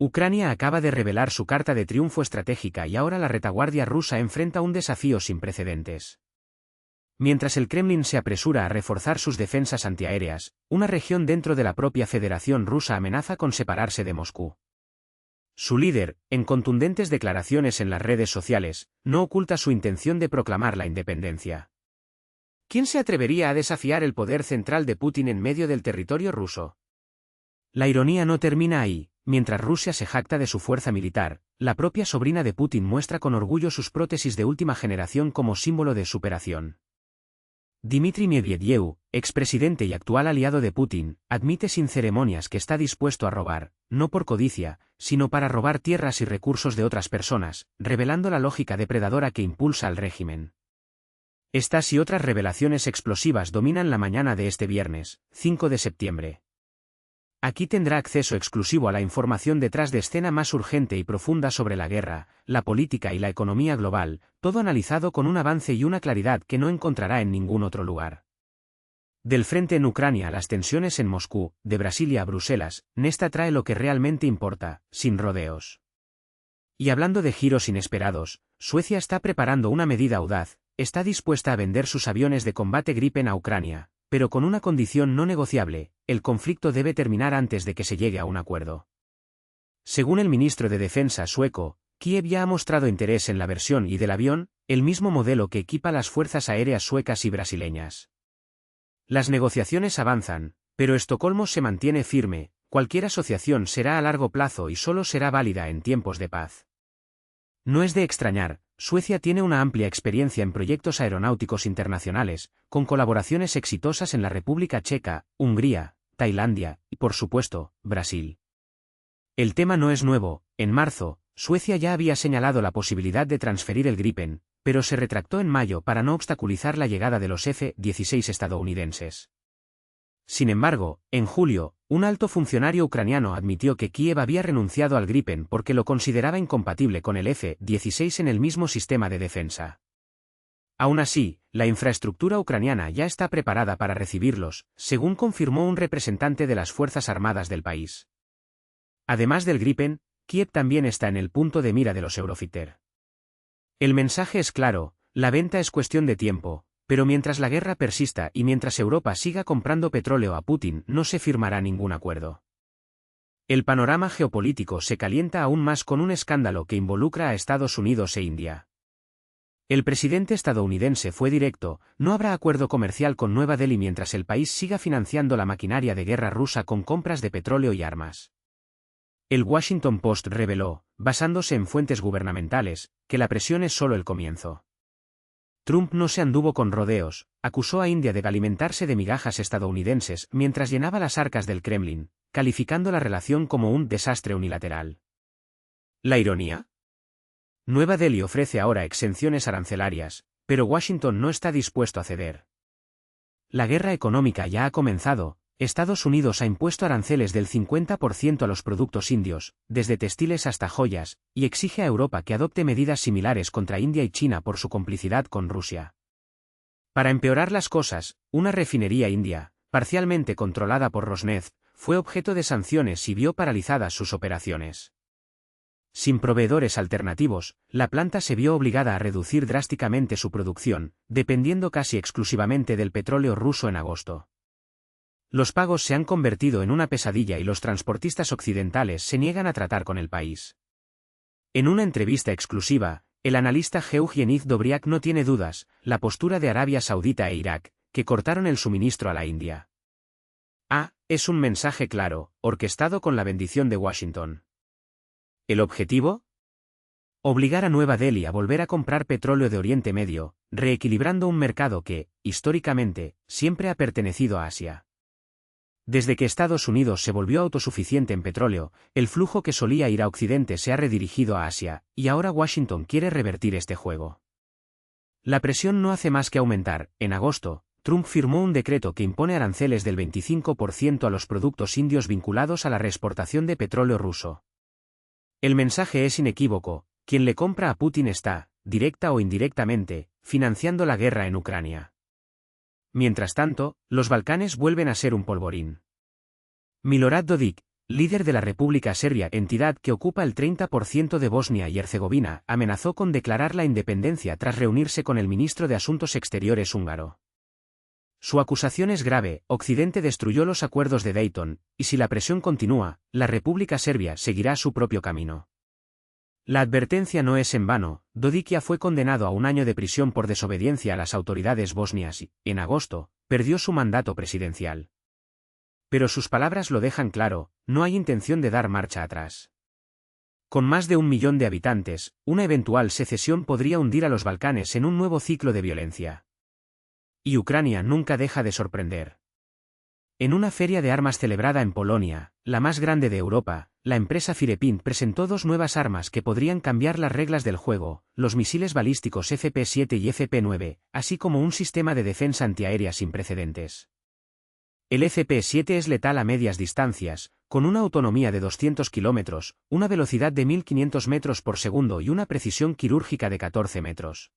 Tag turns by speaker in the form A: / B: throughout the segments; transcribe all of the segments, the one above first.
A: Ucrania acaba de revelar su carta de triunfo estratégica y ahora la retaguardia rusa enfrenta un desafío sin precedentes. Mientras el Kremlin se apresura a reforzar sus defensas antiaéreas, una región dentro de la propia Federación Rusa amenaza con separarse de Moscú. Su líder, en contundentes declaraciones en las redes sociales, no oculta su intención de proclamar la independencia. ¿Quién se atrevería a desafiar el poder central de Putin en medio del territorio ruso? La ironía no termina ahí. Mientras Rusia se jacta de su fuerza militar, la propia sobrina de Putin muestra con orgullo sus prótesis de última generación como símbolo de superación. Dmitry Medvedev, expresidente y actual aliado de Putin, admite sin ceremonias que está dispuesto a robar, no por codicia, sino para robar tierras y recursos de otras personas, revelando la lógica depredadora que impulsa al régimen. Estas y otras revelaciones explosivas dominan la mañana de este viernes, 5 de septiembre. Aquí tendrá acceso exclusivo a la información detrás de escena más urgente y profunda sobre la guerra, la política y la economía global, todo analizado con un avance y una claridad que no encontrará en ningún otro lugar. Del frente en Ucrania a las tensiones en Moscú, de Brasilia a Bruselas, Nesta trae lo que realmente importa, sin rodeos. Y hablando de giros inesperados, Suecia está preparando una medida audaz, está dispuesta a vender sus aviones de combate Gripen a Ucrania, pero con una condición no negociable: el conflicto debe terminar antes de que se llegue a un acuerdo. Según el ministro de Defensa sueco, Kiev ya ha mostrado interés en la versión Y del avión, el mismo modelo que equipa las fuerzas aéreas suecas y brasileñas. Las negociaciones avanzan, pero Estocolmo se mantiene firme: cualquier asociación será a largo plazo y solo será válida en tiempos de paz. No es de extrañar, Suecia tiene una amplia experiencia en proyectos aeronáuticos internacionales, con colaboraciones exitosas en la República Checa, Hungría, Tailandia y, por supuesto, Brasil. El tema no es nuevo. En marzo, Suecia ya había señalado la posibilidad de transferir el Gripen, pero se retractó en mayo para no obstaculizar la llegada de los F-16 estadounidenses. Sin embargo, en julio, un alto funcionario ucraniano admitió que Kiev había renunciado al Gripen porque lo consideraba incompatible con el F-16 en el mismo sistema de defensa. Aún así, la infraestructura ucraniana ya está preparada para recibirlos, según confirmó un representante de las Fuerzas Armadas del país. Además del Gripen, Kiev también está en el punto de mira de los Eurofighter. El mensaje es claro: la venta es cuestión de tiempo. Pero mientras la guerra persista y mientras Europa siga comprando petróleo a Putin, no se firmará ningún acuerdo. El panorama geopolítico se calienta aún más con un escándalo que involucra a Estados Unidos e India. El presidente estadounidense fue directo: no habrá acuerdo comercial con Nueva Delhi mientras el país siga financiando la maquinaria de guerra rusa con compras de petróleo y armas. El Washington Post reveló, basándose en fuentes gubernamentales, que la presión es solo el comienzo. Trump no se anduvo con rodeos, acusó a India de alimentarse de migajas estadounidenses mientras llenaba las arcas del Kremlin, calificando la relación como un desastre unilateral. ¿La ironía? Nueva Delhi ofrece ahora exenciones arancelarias, pero Washington no está dispuesto a ceder. La guerra económica ya ha comenzado. Estados Unidos ha impuesto aranceles del 50% a los productos indios, desde textiles hasta joyas, y exige a Europa que adopte medidas similares contra India y China por su complicidad con Rusia. Para empeorar las cosas, una refinería india, parcialmente controlada por Rosneft, fue objeto de sanciones y vio paralizadas sus operaciones. Sin proveedores alternativos, la planta se vio obligada a reducir drásticamente su producción, dependiendo casi exclusivamente del petróleo ruso en agosto. Los pagos se han convertido en una pesadilla y los transportistas occidentales se niegan a tratar con el país. En una entrevista exclusiva, el analista Eugeniy Dobriak no tiene dudas: la postura de Arabia Saudita e Irak, que cortaron el suministro a la India. Es un mensaje claro, orquestado con la bendición de Washington. ¿El objetivo? Obligar a Nueva Delhi a volver a comprar petróleo de Oriente Medio, reequilibrando un mercado que, históricamente, siempre ha pertenecido a Asia. Desde que Estados Unidos se volvió autosuficiente en petróleo, el flujo que solía ir a Occidente se ha redirigido a Asia, y ahora Washington quiere revertir este juego. La presión no hace más que aumentar. En agosto, Trump firmó un decreto que impone aranceles del 25% a los productos indios vinculados a la reexportación de petróleo ruso. El mensaje es inequívoco: quien le compra a Putin está, directa o indirectamente, financiando la guerra en Ucrania. Mientras tanto, los Balcanes vuelven a ser un polvorín. Milorad Dodik, líder de la República Serbia, entidad que ocupa el 30% de Bosnia y Herzegovina, amenazó con declarar la independencia tras reunirse con el ministro de Asuntos Exteriores húngaro. Su acusación es grave: Occidente destruyó los acuerdos de Dayton, y si la presión continúa, la República Serbia seguirá su propio camino. La advertencia no es en vano. Dodikia fue condenado a 1 año de prisión por desobediencia a las autoridades bosnias y, en agosto, perdió su mandato presidencial. Pero sus palabras lo dejan claro: no hay intención de dar marcha atrás. Con más de 1 millón de habitantes, una eventual secesión podría hundir a los Balcanes en un nuevo ciclo de violencia. Y Ucrania nunca deja de sorprender. En una feria de armas celebrada en Polonia, la más grande de Europa, la empresa Firepint presentó 2 nuevas armas que podrían cambiar las reglas del juego: los misiles balísticos FP-7 y FP-9, así como un sistema de defensa antiaérea sin precedentes. El FP-7 es letal a medias distancias, con una autonomía de 200 kilómetros, una velocidad de 1500 metros por segundo y una precisión quirúrgica de 14 metros.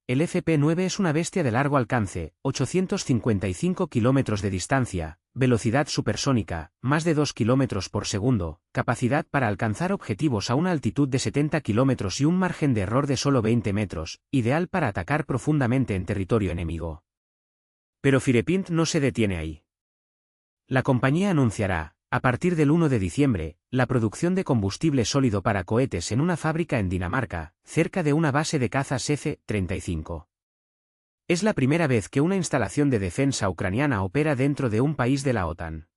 A: El FP-9 es una bestia de largo alcance, 855 kilómetros de distancia, velocidad supersónica, más de 2 kilómetros por segundo, capacidad para alcanzar objetivos a una altitud de 70 kilómetros y un margen de error de solo 20 metros, ideal para atacar profundamente en territorio enemigo. Pero Firepint no se detiene ahí. La compañía anunciará, a partir del 1 de diciembre, la producción de combustible sólido para cohetes en una fábrica en Dinamarca, cerca de una base de cazas F-35. Es la primera vez que una instalación de defensa ucraniana opera dentro de un país de la OTAN.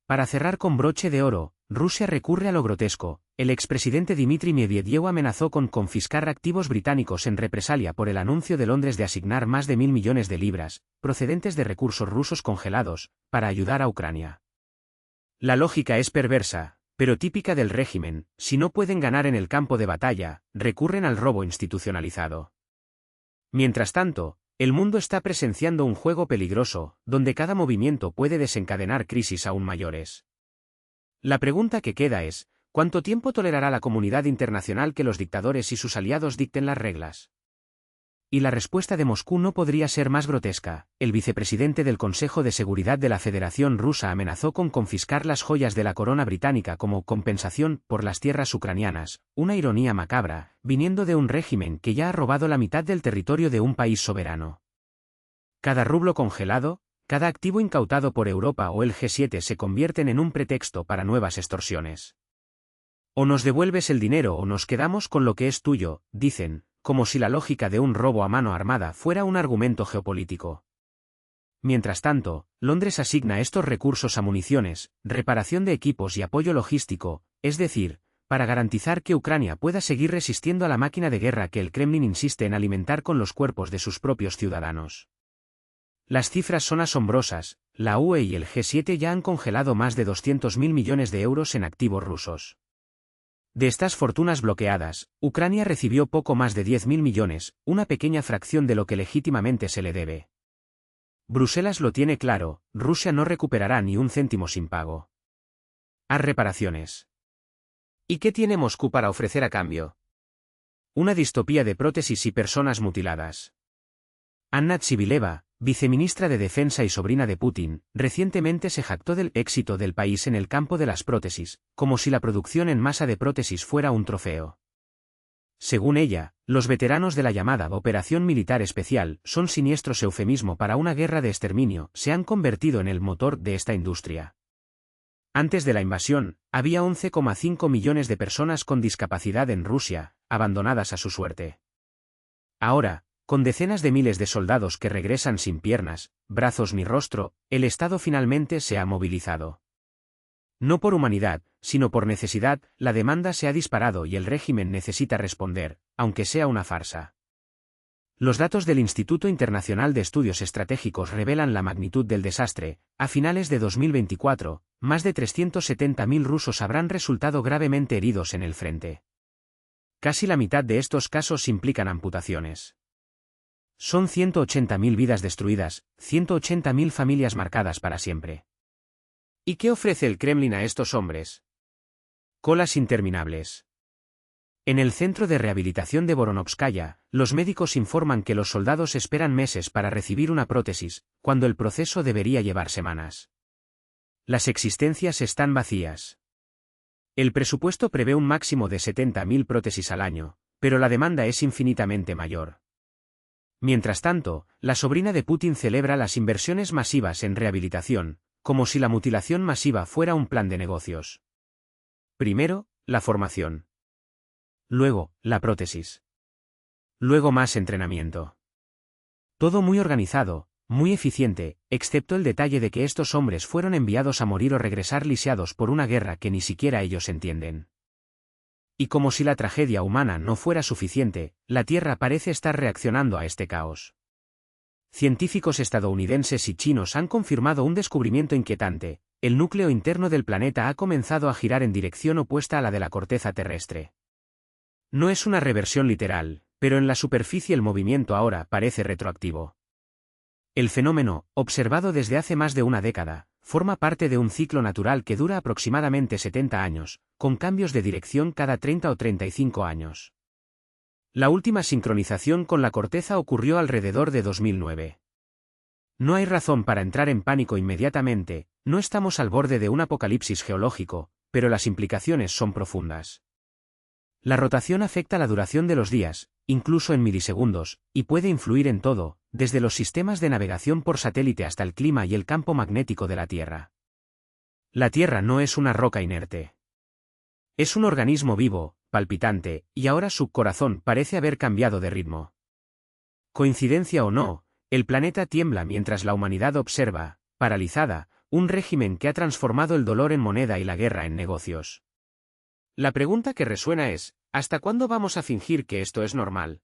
A: Para cerrar con broche de oro, Rusia recurre a lo grotesco. El expresidente Dmitry Medvedev amenazó con confiscar activos británicos en represalia por el anuncio de Londres de asignar más de 1.000 millones de libras, procedentes de recursos rusos congelados, para ayudar a Ucrania. La lógica es perversa, pero típica del régimen: si no pueden ganar en el campo de batalla, recurren al robo institucionalizado. Mientras tanto, el mundo está presenciando un juego peligroso, donde cada movimiento puede desencadenar crisis aún mayores. La pregunta que queda es: ¿cuánto tiempo tolerará la comunidad internacional que los dictadores y sus aliados dicten las reglas? Y la respuesta de Moscú no podría ser más grotesca. El vicepresidente del Consejo de Seguridad de la Federación Rusa amenazó con confiscar las joyas de la corona británica como compensación por las tierras ucranianas, una ironía macabra, viniendo de un régimen que ya ha robado la mitad del territorio de un país soberano. Cada rublo congelado, cada activo incautado por Europa o el G7 se convierten en un pretexto para nuevas extorsiones. O nos devuelves el dinero o nos quedamos con lo que es tuyo, dicen, como si la lógica de un robo a mano armada fuera un argumento geopolítico. Mientras tanto, Londres asigna estos recursos a municiones, reparación de equipos y apoyo logístico, es decir, para garantizar que Ucrania pueda seguir resistiendo a la máquina de guerra que el Kremlin insiste en alimentar con los cuerpos de sus propios ciudadanos. Las cifras son asombrosas: la UE y el G7 ya han congelado más de 200.000 millones de euros en activos rusos. De estas fortunas bloqueadas, Ucrania recibió poco más de 10.000 millones, una pequeña fracción de lo que legítimamente se le debe. Bruselas lo tiene claro: Rusia no recuperará ni un céntimo sin pago. Haz reparaciones. ¿Y qué tiene Moscú para ofrecer a cambio? Una distopía de prótesis y personas mutiladas. Anna Tsivileva, viceministra de Defensa y sobrina de Putin, recientemente se jactó del éxito del país en el campo de las prótesis, como si la producción en masa de prótesis fuera un trofeo. Según ella, los veteranos de la llamada Operación Militar Especial son siniestros eufemismo para una guerra de exterminio, se han convertido en el motor de esta industria. Antes de la invasión, había 11,5 millones de personas con discapacidad en Rusia, abandonadas a su suerte. Ahora, con decenas de miles de soldados que regresan sin piernas, brazos ni rostro, el Estado finalmente se ha movilizado. No por humanidad, sino por necesidad, la demanda se ha disparado y el régimen necesita responder, aunque sea una farsa. Los datos del Instituto Internacional de Estudios Estratégicos revelan la magnitud del desastre. A finales de 2024, más de 370.000 rusos habrán resultado gravemente heridos en el frente. Casi la mitad de estos casos implican amputaciones. Son 180.000 vidas destruidas, 180.000 familias marcadas para siempre. ¿Y qué ofrece el Kremlin a estos hombres? Colas interminables. En el centro de rehabilitación de Voronovskaya, los médicos informan que los soldados esperan meses para recibir una prótesis, cuando el proceso debería llevar semanas. Las existencias están vacías. El presupuesto prevé un máximo de 70.000 prótesis al año, pero la demanda es infinitamente mayor. Mientras tanto, la sobrina de Putin celebra las inversiones masivas en rehabilitación, como si la mutilación masiva fuera un plan de negocios. Primero, la formación. Luego, la prótesis. Luego más entrenamiento. Todo muy organizado, muy eficiente, excepto el detalle de que estos hombres fueron enviados a morir o regresar lisiados por una guerra que ni siquiera ellos entienden. Y como si la tragedia humana no fuera suficiente, la Tierra parece estar reaccionando a este caos. Científicos estadounidenses y chinos han confirmado un descubrimiento inquietante: el núcleo interno del planeta ha comenzado a girar en dirección opuesta a la de la corteza terrestre. No es una reversión literal, pero en la superficie el movimiento ahora parece retroactivo. El fenómeno, observado desde hace más de una década, forma parte de un ciclo natural que dura aproximadamente 70 años, con cambios de dirección cada 30 o 35 años. La última sincronización con la corteza ocurrió alrededor de 2009. No hay razón para entrar en pánico inmediatamente, no estamos al borde de un apocalipsis geológico, pero las implicaciones son profundas. La rotación afecta la duración de los días, incluso en milisegundos, y puede influir en todo, desde los sistemas de navegación por satélite hasta el clima y el campo magnético de la Tierra. La Tierra no es una roca inerte. Es un organismo vivo, palpitante, y ahora su corazón parece haber cambiado de ritmo. Coincidencia o no, el planeta tiembla mientras la humanidad observa, paralizada, un régimen que ha transformado el dolor en moneda y la guerra en negocios. La pregunta que resuena es: ¿hasta cuándo vamos a fingir que esto es normal?